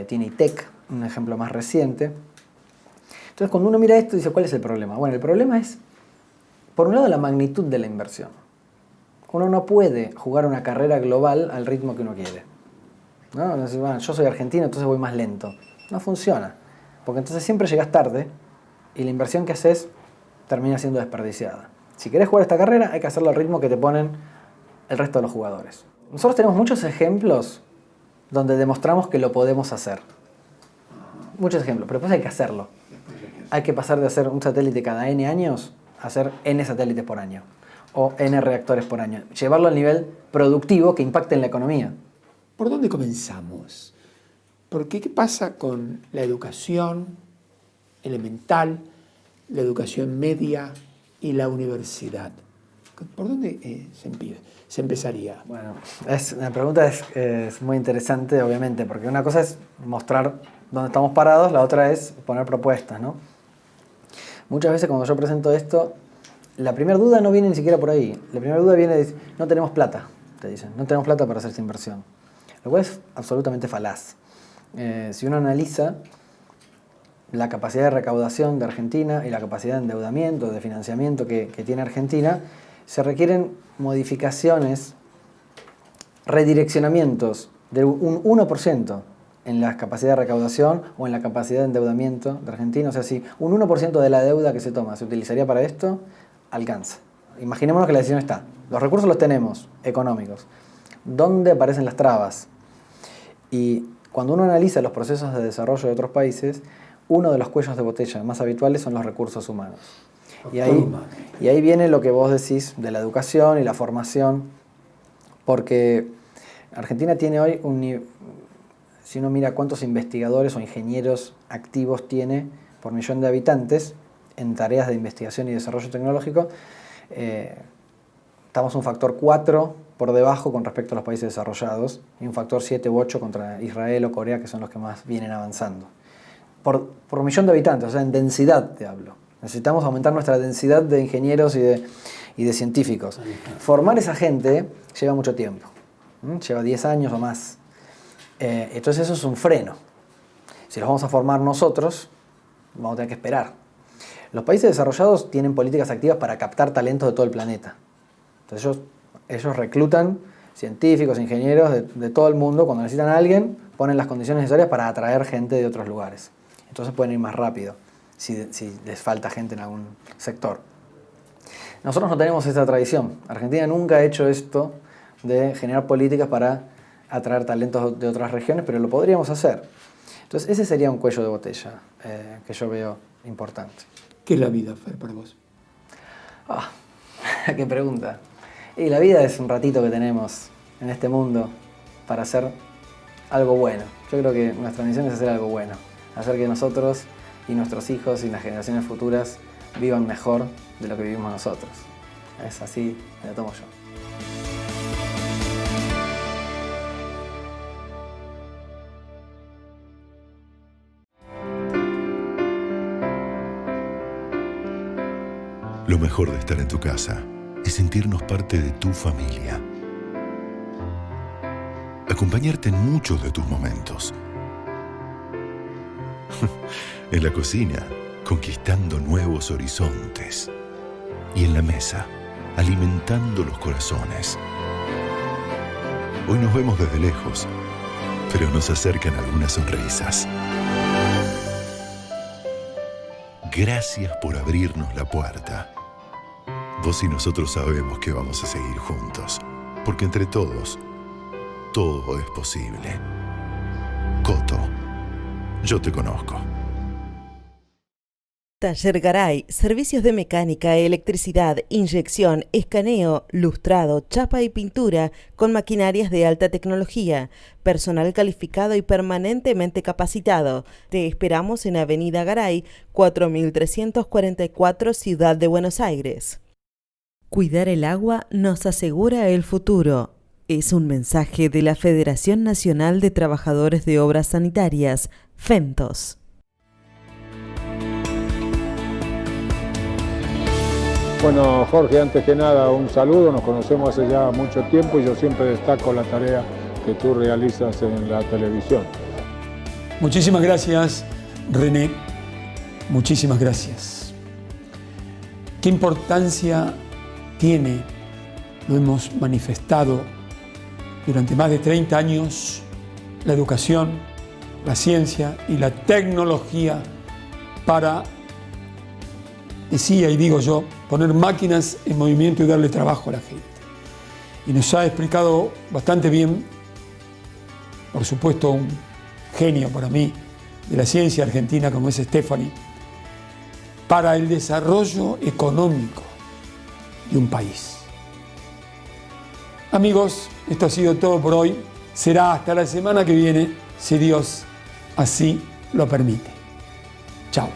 tiene ITEC, un ejemplo más reciente. Entonces, cuando uno mira esto, dice, ¿cuál es el problema? Bueno, el problema es, por un lado, la magnitud de la inversión. Uno no puede jugar una carrera global al ritmo que uno quiere, ¿no? Entonces, bueno, yo soy argentino, entonces voy más lento. No funciona, porque entonces siempre llegas tarde y la inversión que haces termina siendo desperdiciada. Si querés jugar esta carrera, hay que hacerlo al ritmo que te ponen el resto de los jugadores. Nosotros tenemos muchos ejemplos donde demostramos que lo podemos hacer. Muchos ejemplos, pero después hay que hacerlo. Hay que pasar de hacer un satélite cada N años a hacer N satélites por año o N reactores por año. Llevarlo al nivel productivo que impacte en la economía. ¿Por dónde comenzamos? Porque ¿qué pasa con la educación elemental, la educación media y la universidad? ¿Por dónde se empezaría? Bueno, la pregunta es muy interesante, obviamente, porque una cosa es mostrar dónde estamos parados, la otra es poner propuestas, ¿no? Muchas veces cuando yo presento esto, la primera duda no viene ni siquiera por ahí. La primera duda viene de, no tenemos plata, te dicen. No tenemos plata para hacer esta inversión. Lo cual es absolutamente falaz. Si uno analiza la capacidad de recaudación de Argentina y la capacidad de endeudamiento, de financiamiento que tiene Argentina, se requieren modificaciones, redireccionamientos de un 1% en la capacidad de recaudación o en la capacidad de endeudamiento de Argentina. O sea, si un 1% de la deuda que se toma se utilizaría para esto, alcanza. Imaginémonos que la decisión está. Los recursos los tenemos, económicos. ¿Dónde aparecen las trabas? Y cuando uno analiza los procesos de desarrollo de otros países, uno de los cuellos de botella más habituales son los recursos humanos. Y ahí viene lo que vos decís de la educación y la formación, porque Argentina tiene hoy si uno mira cuántos investigadores o ingenieros activos tiene por millón de habitantes en tareas de investigación y desarrollo tecnológico, estamos un factor 4 por debajo con respecto a los países desarrollados y un factor 7 u 8 contra Israel o Corea, que son los que más vienen avanzando. Por millón de habitantes, o sea, en densidad te hablo. Necesitamos aumentar nuestra densidad de ingenieros y de científicos. Formar esa gente lleva mucho tiempo, lleva 10 años o más. Entonces eso es un freno. Si los vamos a formar nosotros, vamos a tener que esperar. Los países desarrollados tienen políticas activas para captar talentos de todo el planeta. Entonces ellos reclutan científicos, ingenieros de todo el mundo. Cuando necesitan a alguien, ponen las condiciones necesarias para atraer gente de otros lugares. Entonces pueden ir más rápido si les falta gente en algún sector. Nosotros no tenemos esta tradición. Argentina nunca ha hecho esto de generar políticas para atraer talentos de otras regiones, pero lo podríamos hacer. Entonces ese sería un cuello de botella que yo veo importante. ¿Qué es la vida, Fer, para vos? Qué pregunta. Y la vida es un ratito que tenemos en este mundo para hacer algo bueno. Yo creo que nuestra misión es hacer algo bueno. Hacer que nosotros y nuestros hijos y las generaciones futuras vivan mejor de lo que vivimos nosotros. Es así, me lo tomo yo. Lo mejor de estar en tu casa es sentirnos parte de tu familia. Acompañarte en muchos de tus momentos. En la cocina, conquistando nuevos horizontes. Y en la mesa, alimentando los corazones. Hoy nos vemos desde lejos, pero nos acercan algunas sonrisas. Gracias por abrirnos la puerta. Vos y nosotros sabemos que vamos a seguir juntos, porque entre todos, todo es posible. Coto, yo te conozco. Taller Garay, servicios de mecánica, electricidad, inyección, escaneo, lustrado, chapa y pintura con maquinarias de alta tecnología, personal calificado y permanentemente capacitado. Te esperamos en Avenida Garay, 4344, Ciudad de Buenos Aires. Cuidar el agua nos asegura el futuro. Es un mensaje de la Federación Nacional de Trabajadores de Obras Sanitarias, FENTOS. Bueno, Jorge, antes que nada, un saludo. Nos conocemos hace ya mucho tiempo y yo siempre destaco la tarea que tú realizas en la televisión. Muchísimas gracias, René. Muchísimas gracias. ¿Qué importancia tiene? Lo hemos manifestado durante más de 30 años, la educación, la ciencia y la tecnología para, decía y digo yo, poner máquinas en movimiento y darle trabajo a la gente. Y nos ha explicado bastante bien, por supuesto, un genio para mí de la ciencia argentina como es Stephanie, para el desarrollo económico de un país. Amigos, esto ha sido todo por hoy. Será hasta la semana que viene, si Dios así lo permite. Chao.